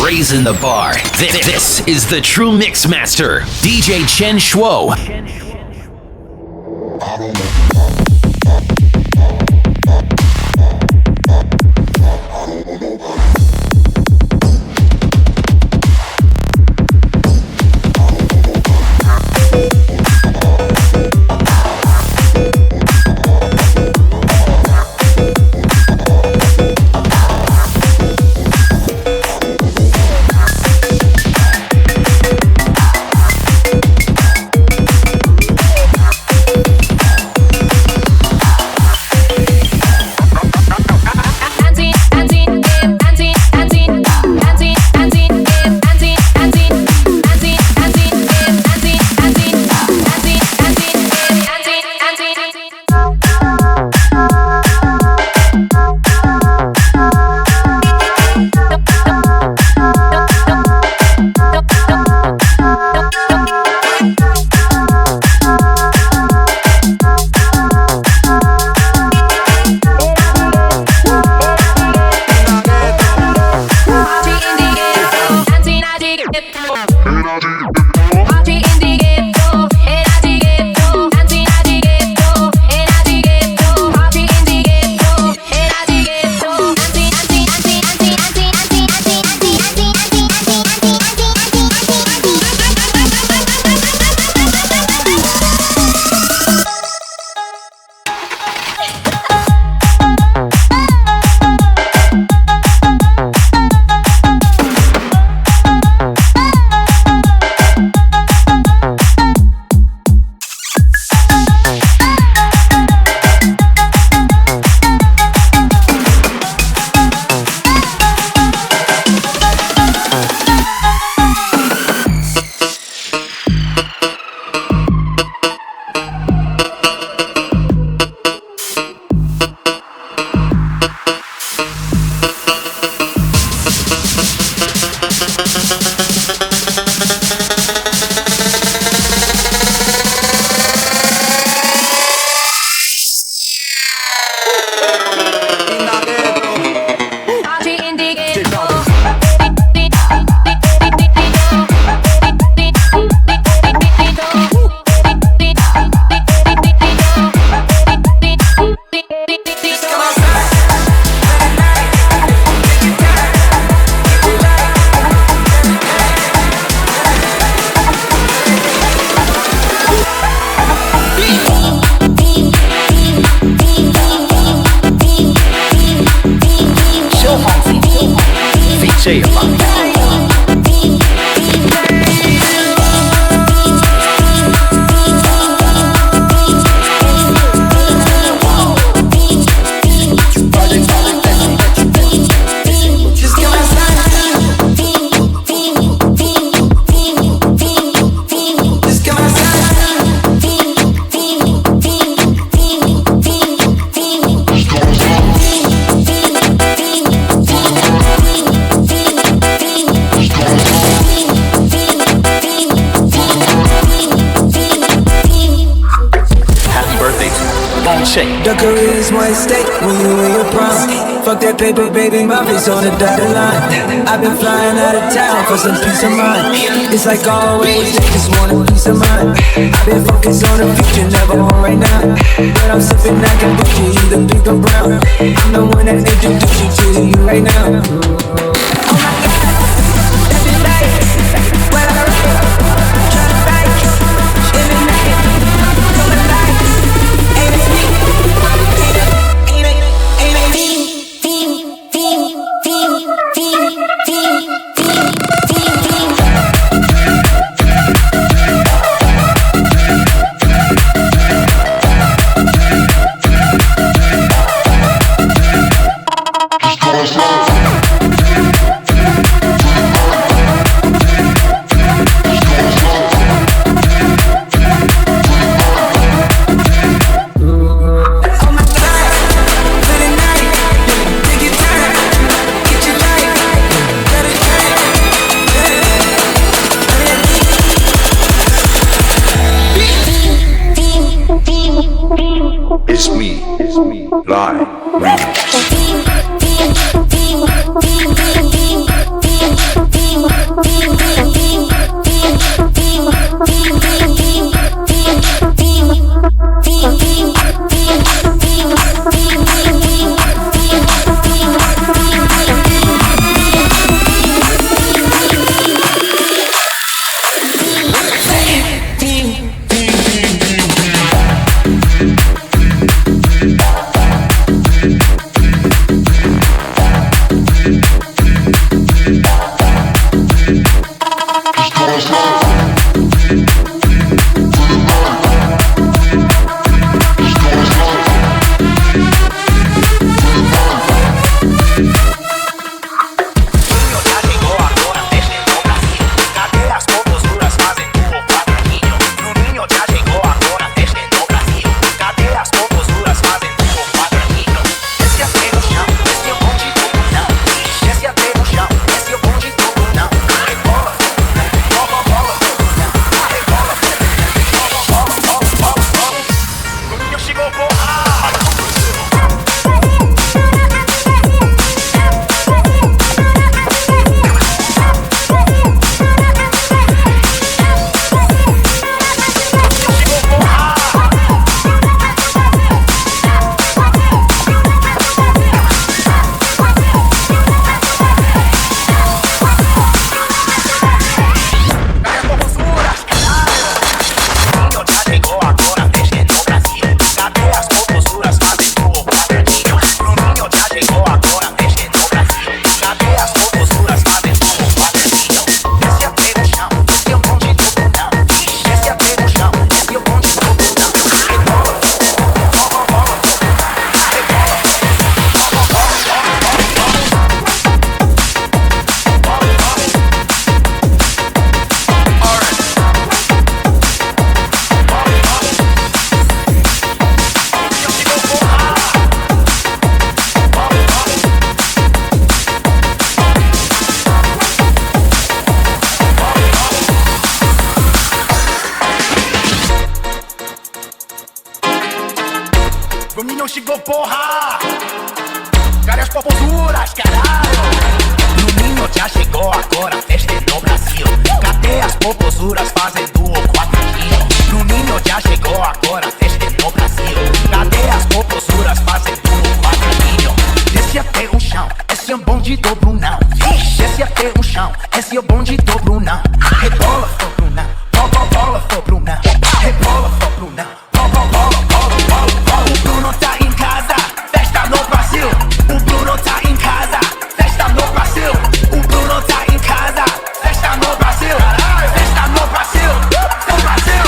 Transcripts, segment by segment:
raising the bar. This is the true mix master, DJ Chen Shuo. The career is more at stake when you in your prime. Fuck that paper, baby, my face on the dotted line. I've been flying out of town for some peace of mind. It's like always, they just want a peace of mind. I've been focused on the future, never on right now. But I'm sipping, I can bet you either big or brown. I'm the one that introduced you to you right now. Oh my God, every night when I write, try to write every night, come alive. Ain't it me? It's me, live remix. não chegou, porra. Cadê as popozuras, caralho? No Ninho já chegou agora, festa no Brasil. Cadê as popozuras fazendo o quadradinho? No Ninho já chegou agora, festa no Brasil. Cadê as popozuras fazendo o quadradinho? Desce até o chão, esse é um bonde do Brunão. Desce até o chão, esse é o bonde do Brunão. Rebola, for Brunão, bola, for Brunão. Rebola, for Brunão. O Bruno tá em casa, festa no Brasil. O Bruno tá em casa, festa no Brasil. O Bruno tá em casa, festa no Brasil. Festa no Brasil, no Brasil.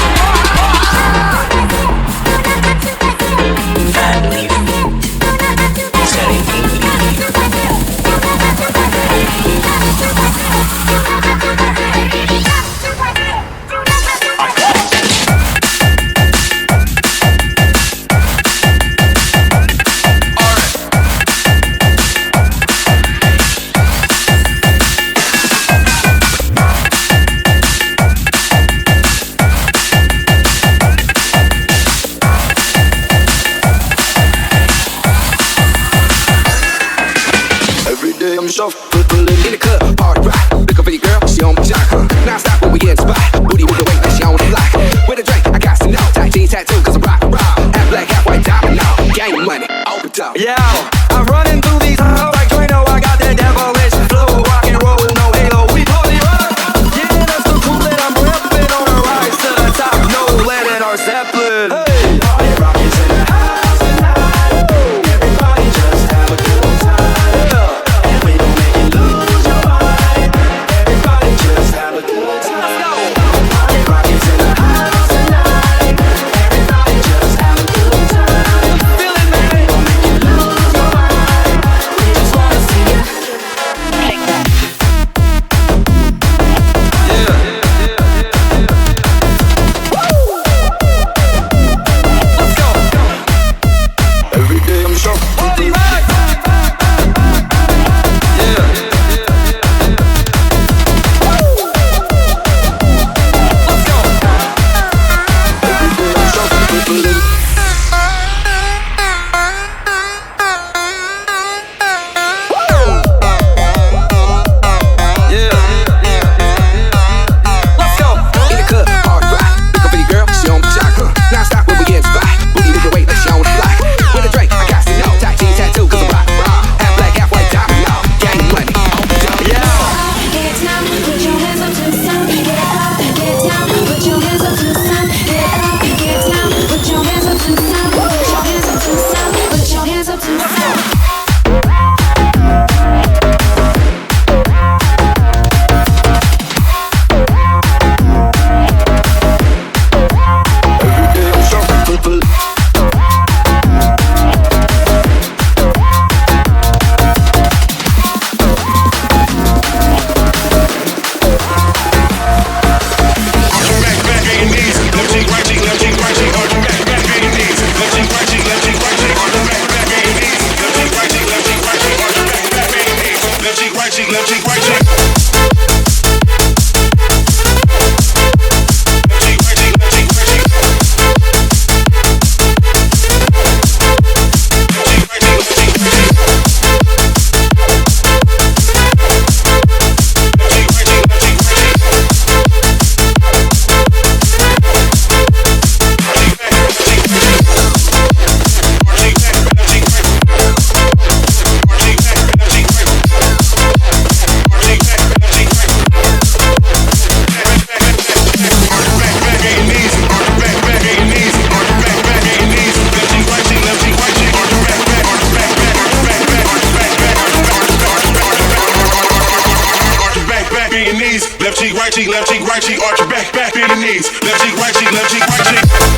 Shuffling in the club, party rock. Looking for your girl, she on my jock, huh? Now stop when we get the spot. Booty with the weight that she on the block. With a drink, I got to know. Tight jeans tattoo, cause I'm rock, half black, half white diamond now. Gang money, open top. Yeah, I'm running through these halls like Drano. I got that devilish flow, rock and roll, no halo. We party rock. Yeah, that's the cool that I'm repping on a rise to the top. No lead in our Zeppelin. Hey, party rock is in the house tonight. Everybody just have a good time. bend your knees. Left cheek, right cheek, left cheek, right cheek. Arch your back, back, bend your knees. Left cheek, right cheek, left cheek, right cheek.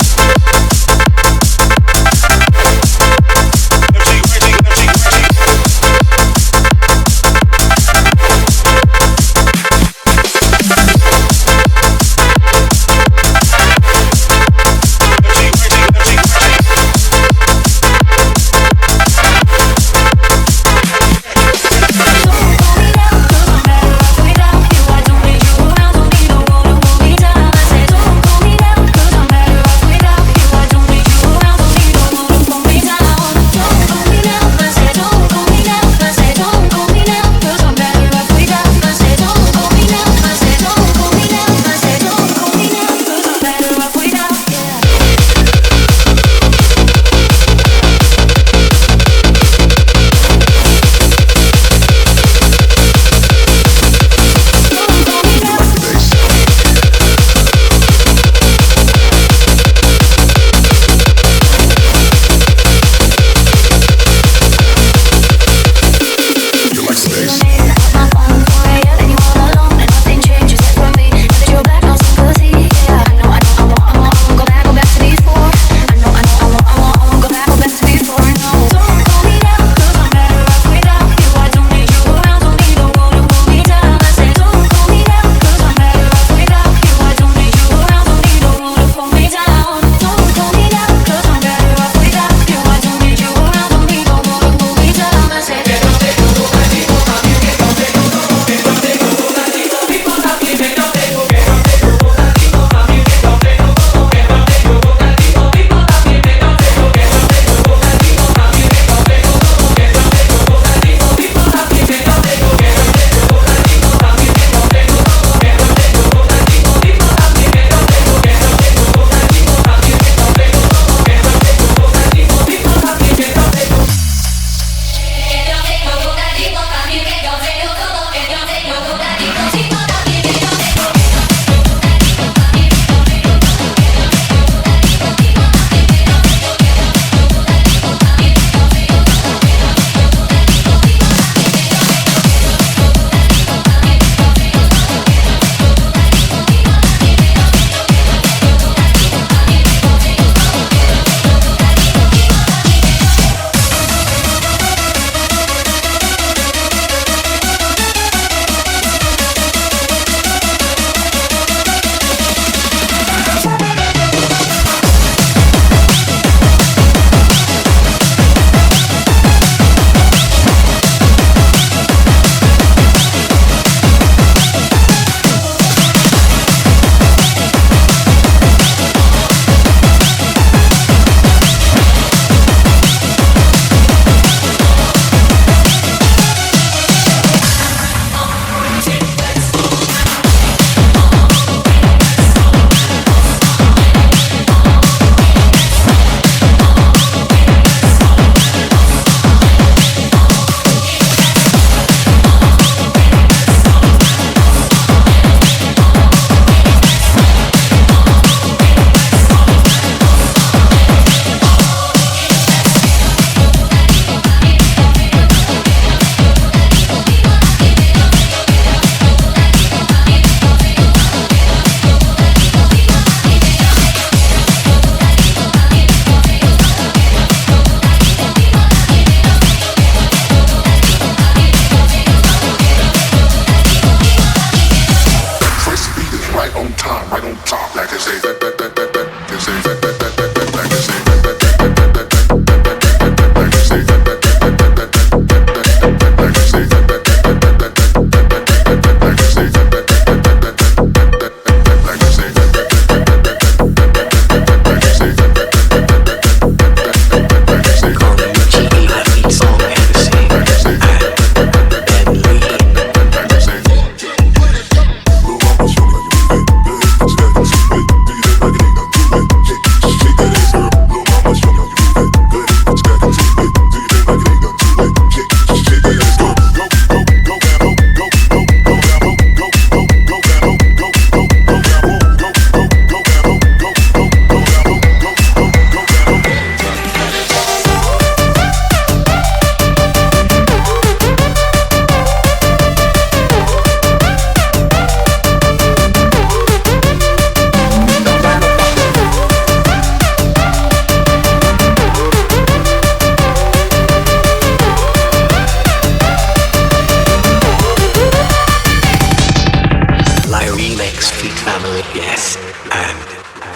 with gas and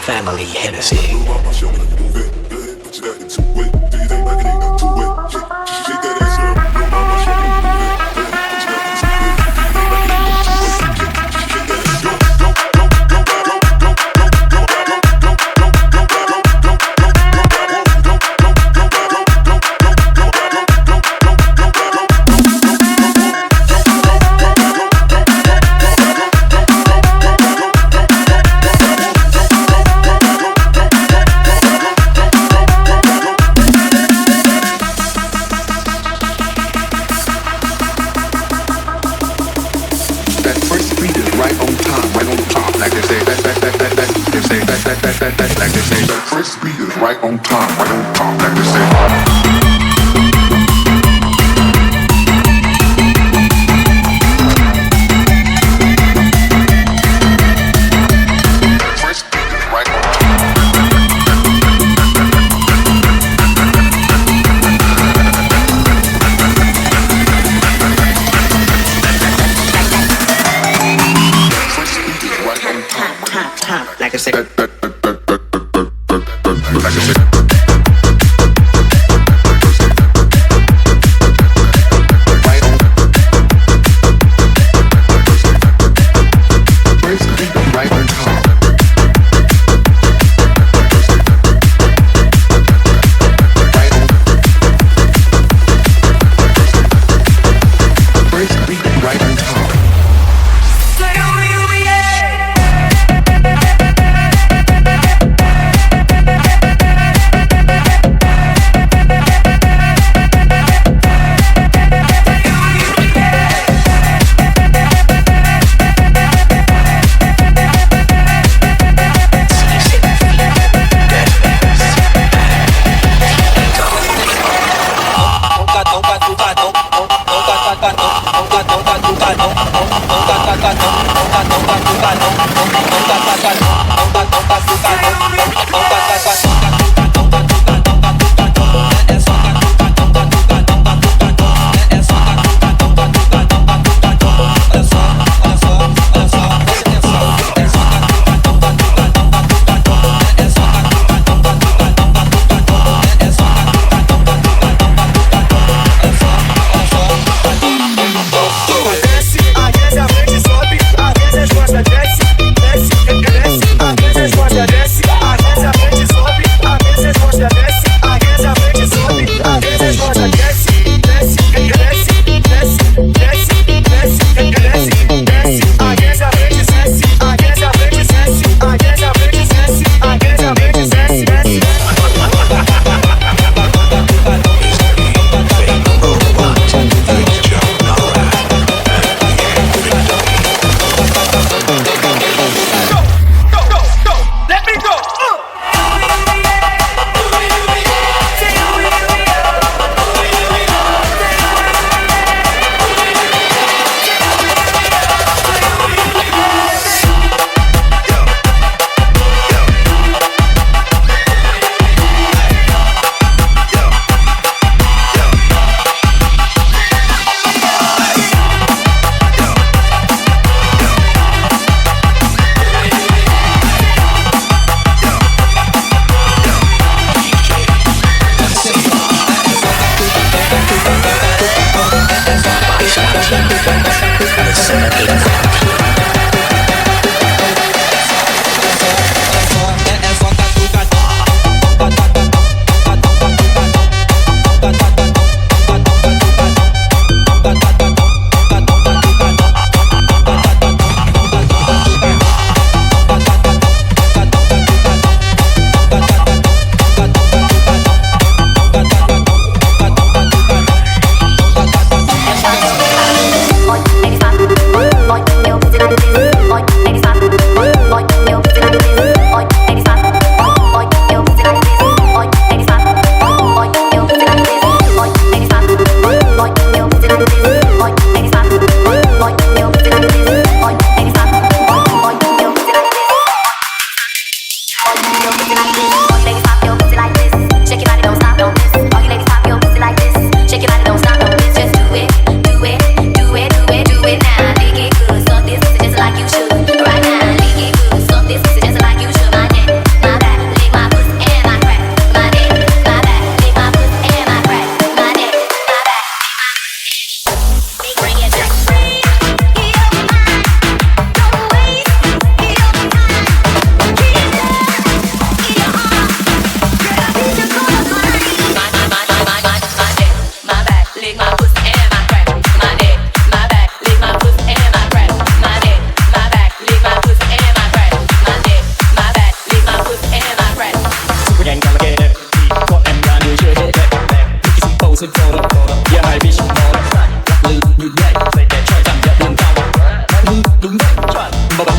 family Hennessy. Right on time, like they say. Like I said. Desce, aí essa frente sobe.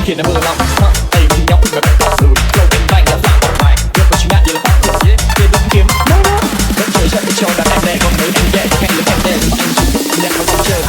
khiến em mơ lòng tay mình nhau mà phải có sự câu bên vành là phản còn lại việc của chính ngại là phản thiệt dễ để đúng kiếm vẫn trời chân cho đàn em đè còn mấy anh đè hay là em đè mà anh chụp nhạc vào chơi.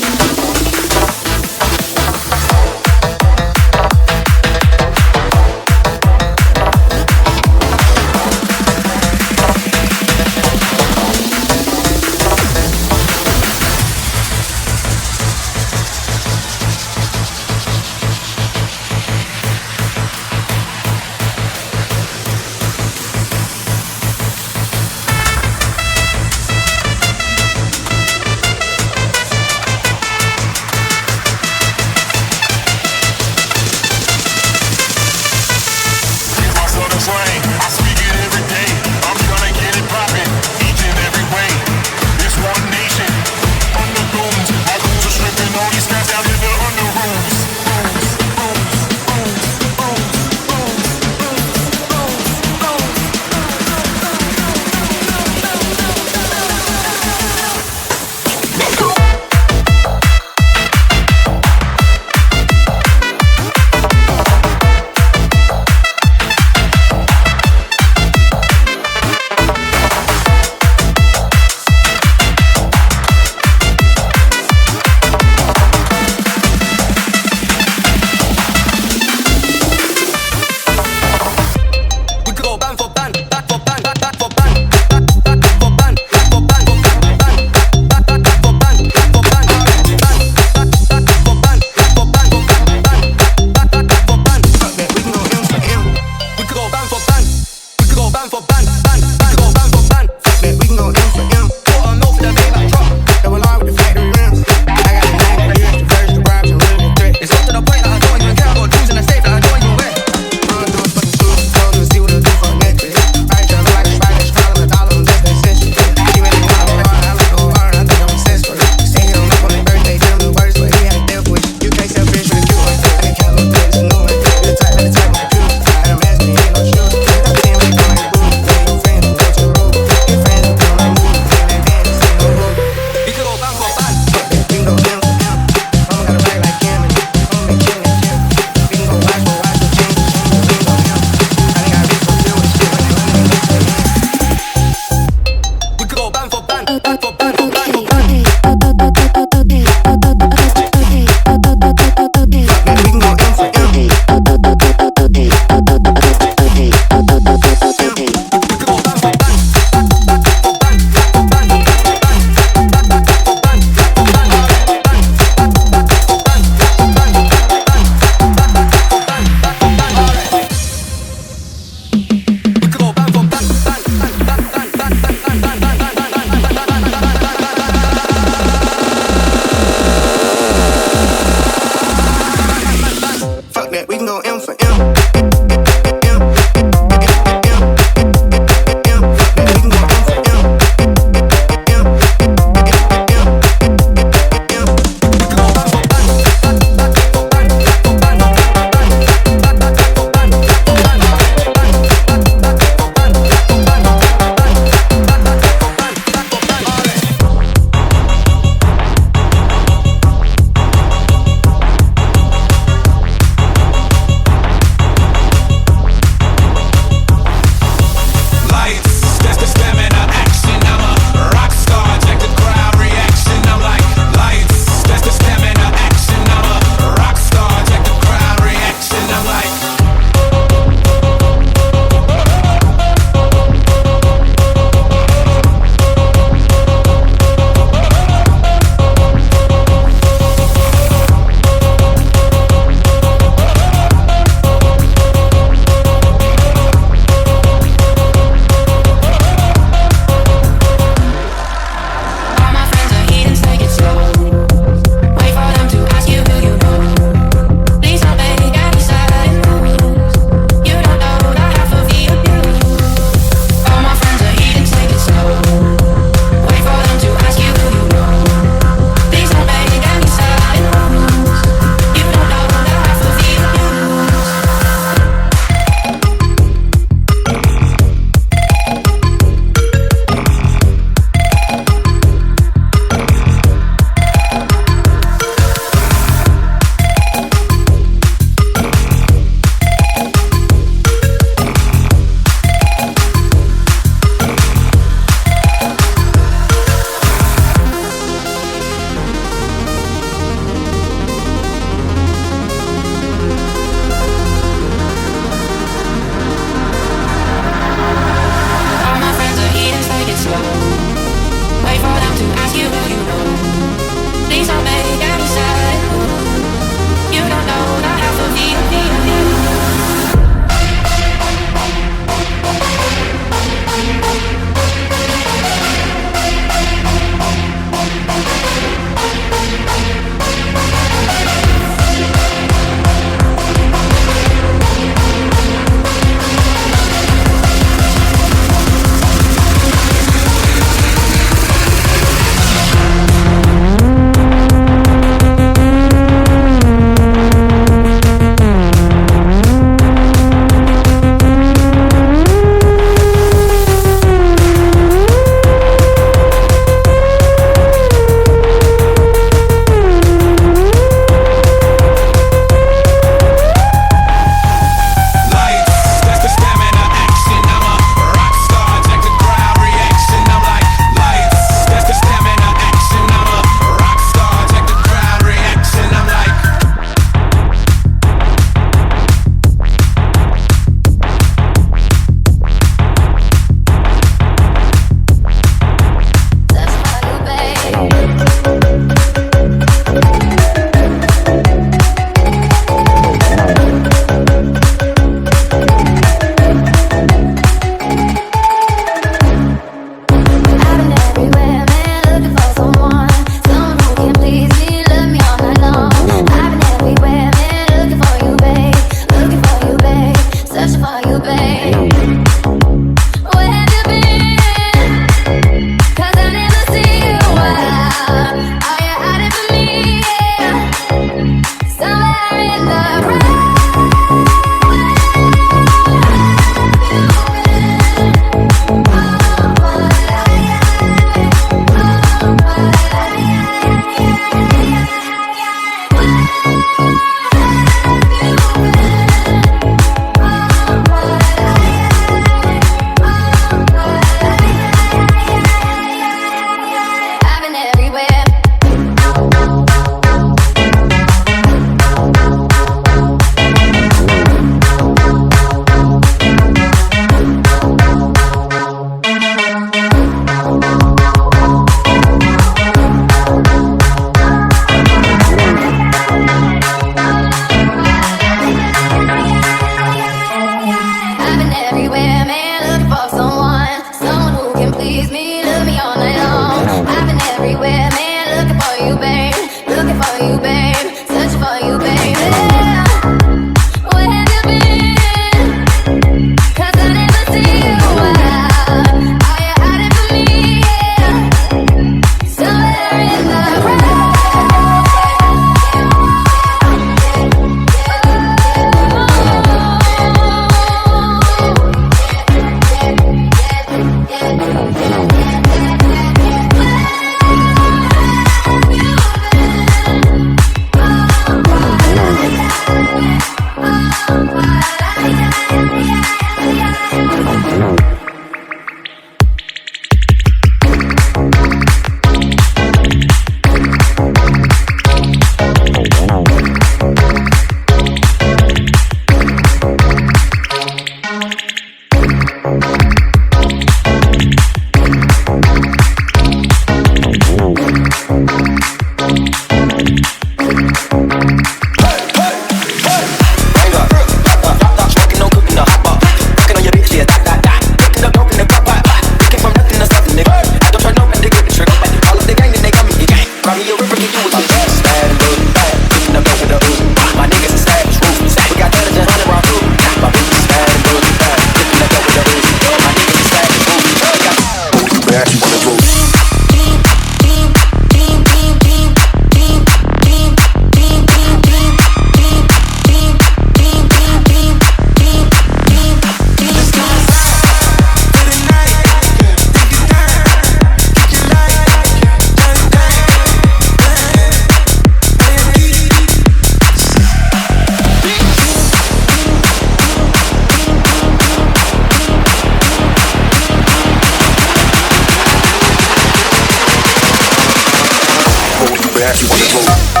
never ask you on the road.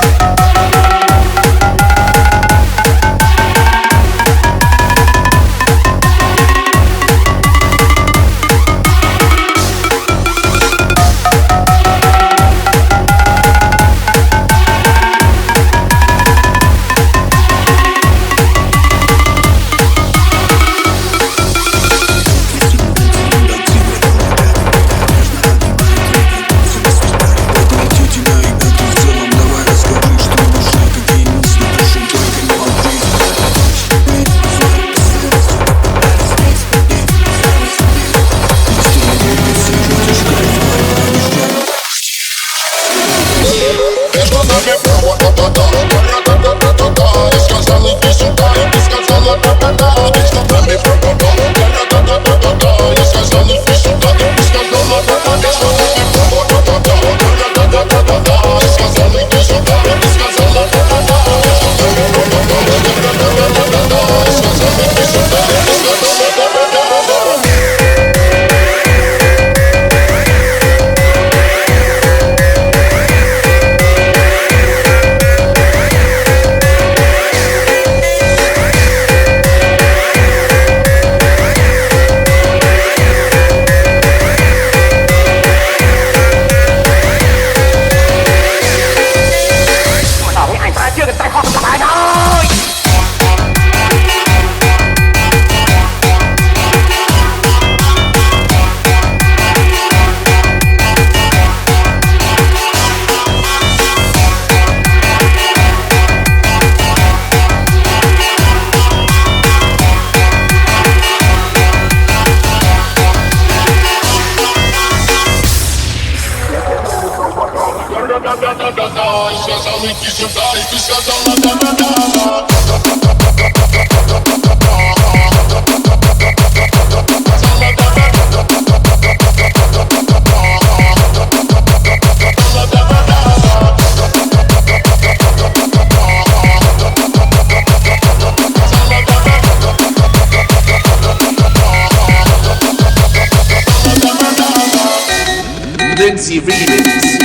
Lindsay Remix.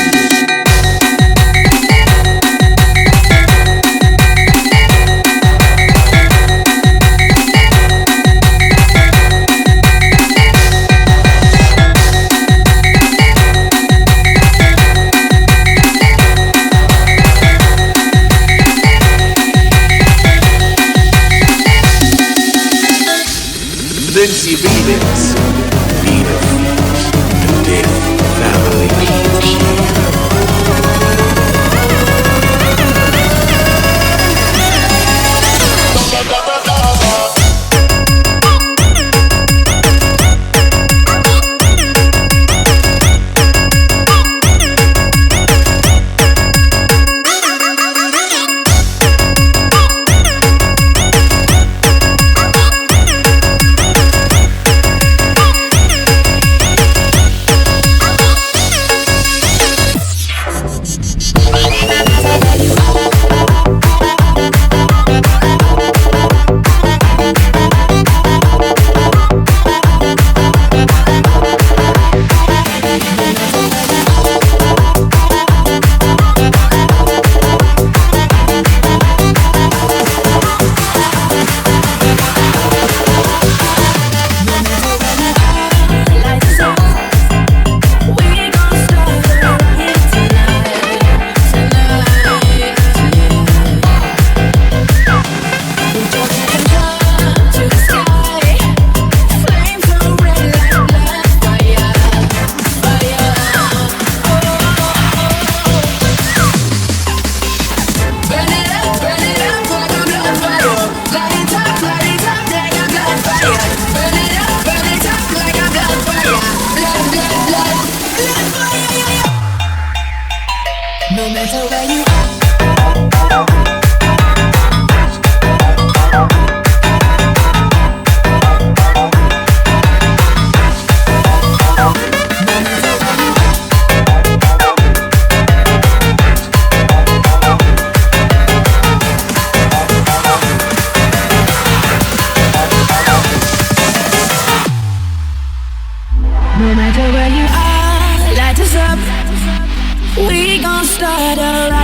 Lindsay Remix. Beat of the Death Family PQ. No matter where you No matter where you are, light us up. We gon' start a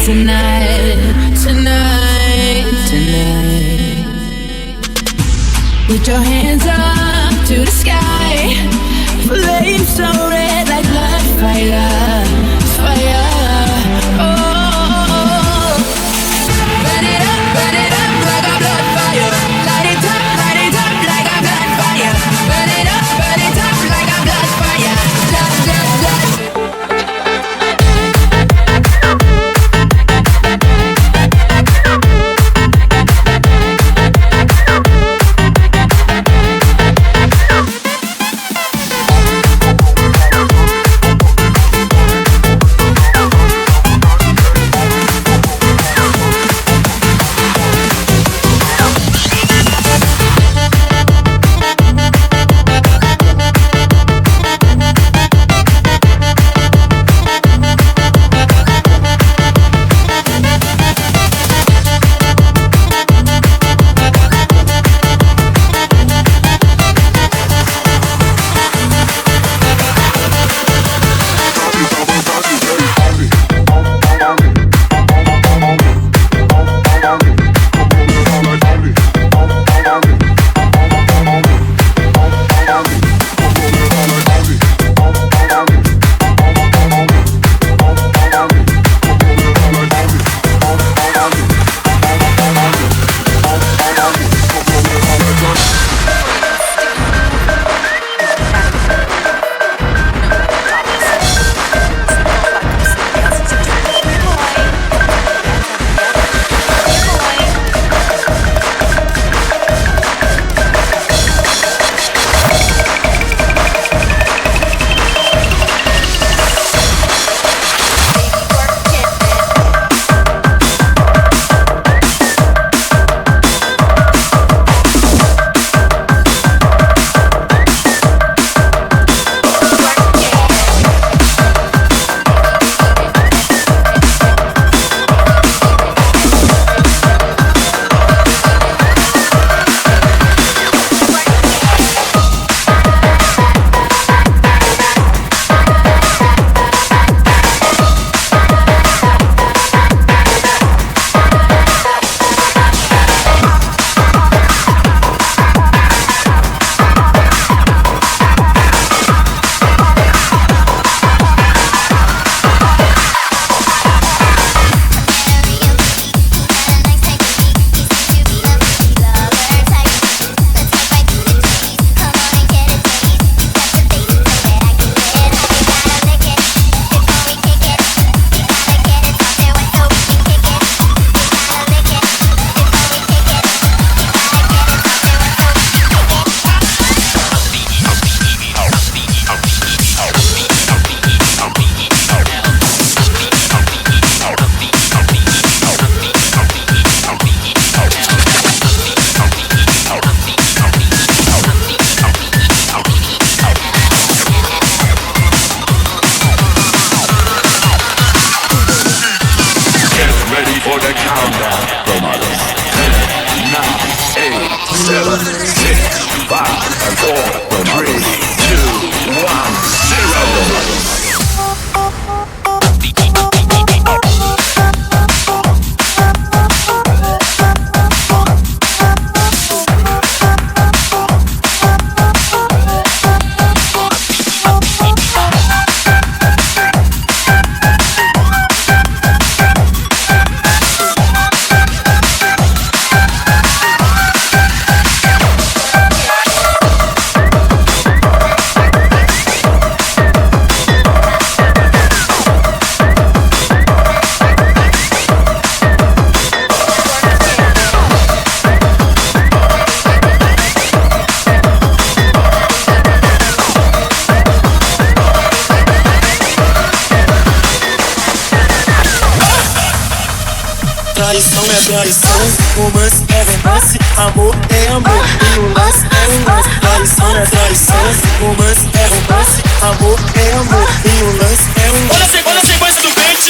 tonight, tonight, tonight. Put your hands up to the sky, flames so red like blood, fire, fire. Oh, burn it up like a blood fire. Light it up like a blood fire. Burn it up like a blood fire. Blood, blood, blood. Tradição, romance é romance, amor é amor, e o lance é um lance. Tradição é tradição, romance é romance, amor é amor, e o lance é um lance. Olha a sequência do beat.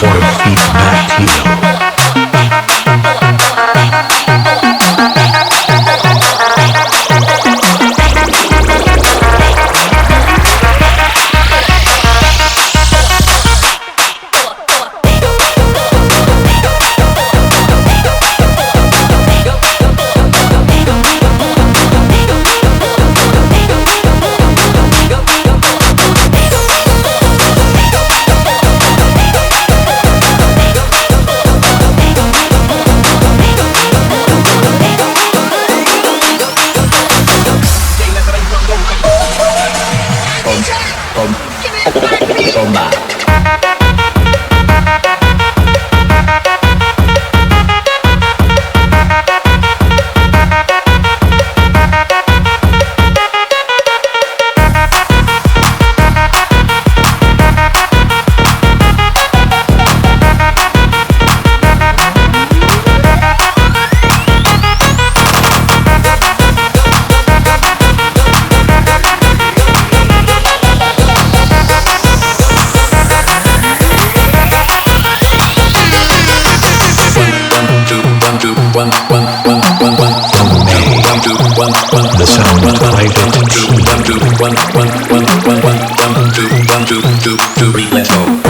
sort of feeds back to you. The sound of private let's go.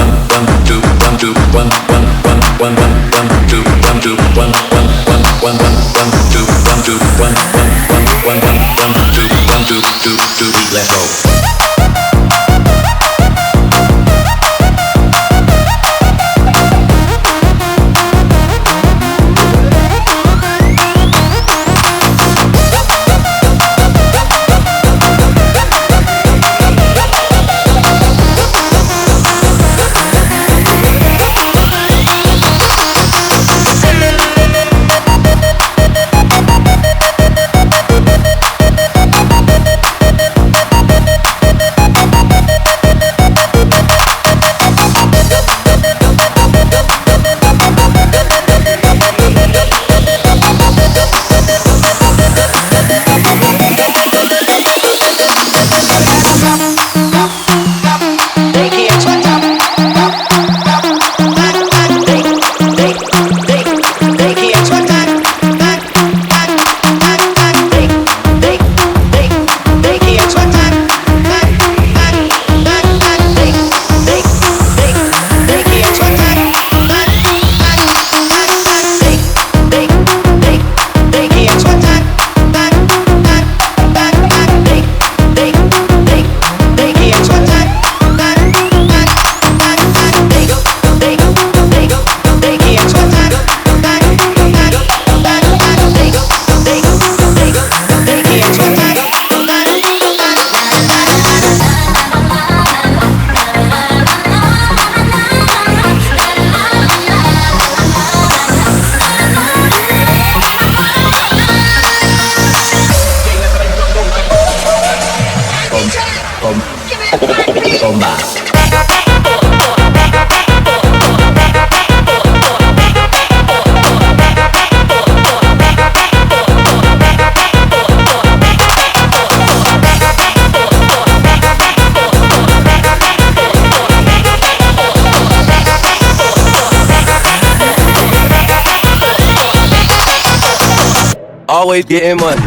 Always getting money.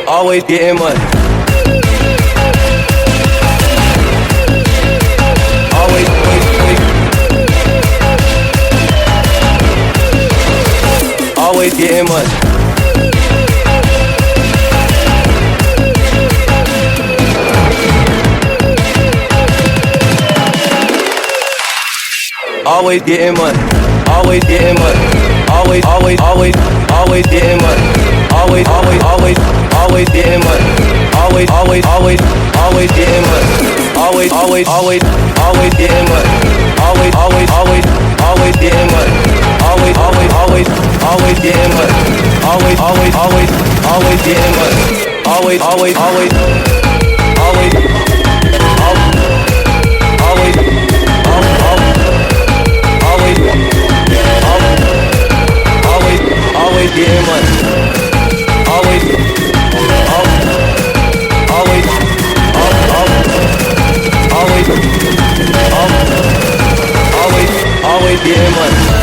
Always getting money. Always, always getting money. Always getting money. Always getting money. Always, always, always, always getting money. Always, always, always, always getting money. Always, always, always, always getting money. Always, always, always, always getting money. Always, always, always, always getting money. Always, always, always, always getting money. Always, always, always, always getting money. Always, always, always, always, always, always getting money. always getting money.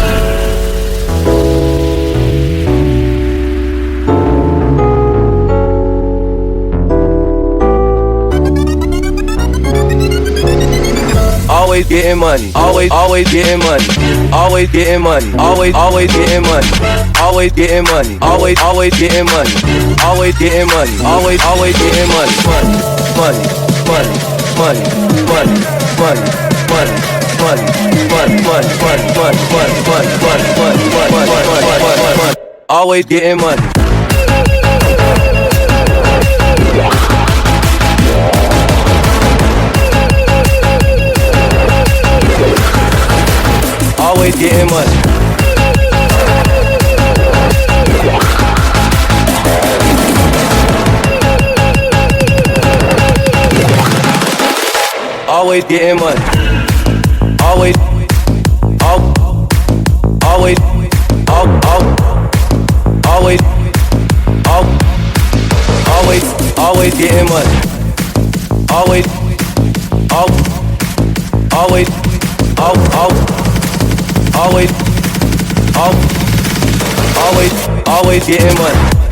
Always getting money, always getting money, always getting money, always getting money, always getting money, always getting money, always getting money, always getting money, money, money, money, money, money, money, money, money, money, money, always getting money. Always getting money. Always getting money. Always, always, always getting money. Always, always, always getting money.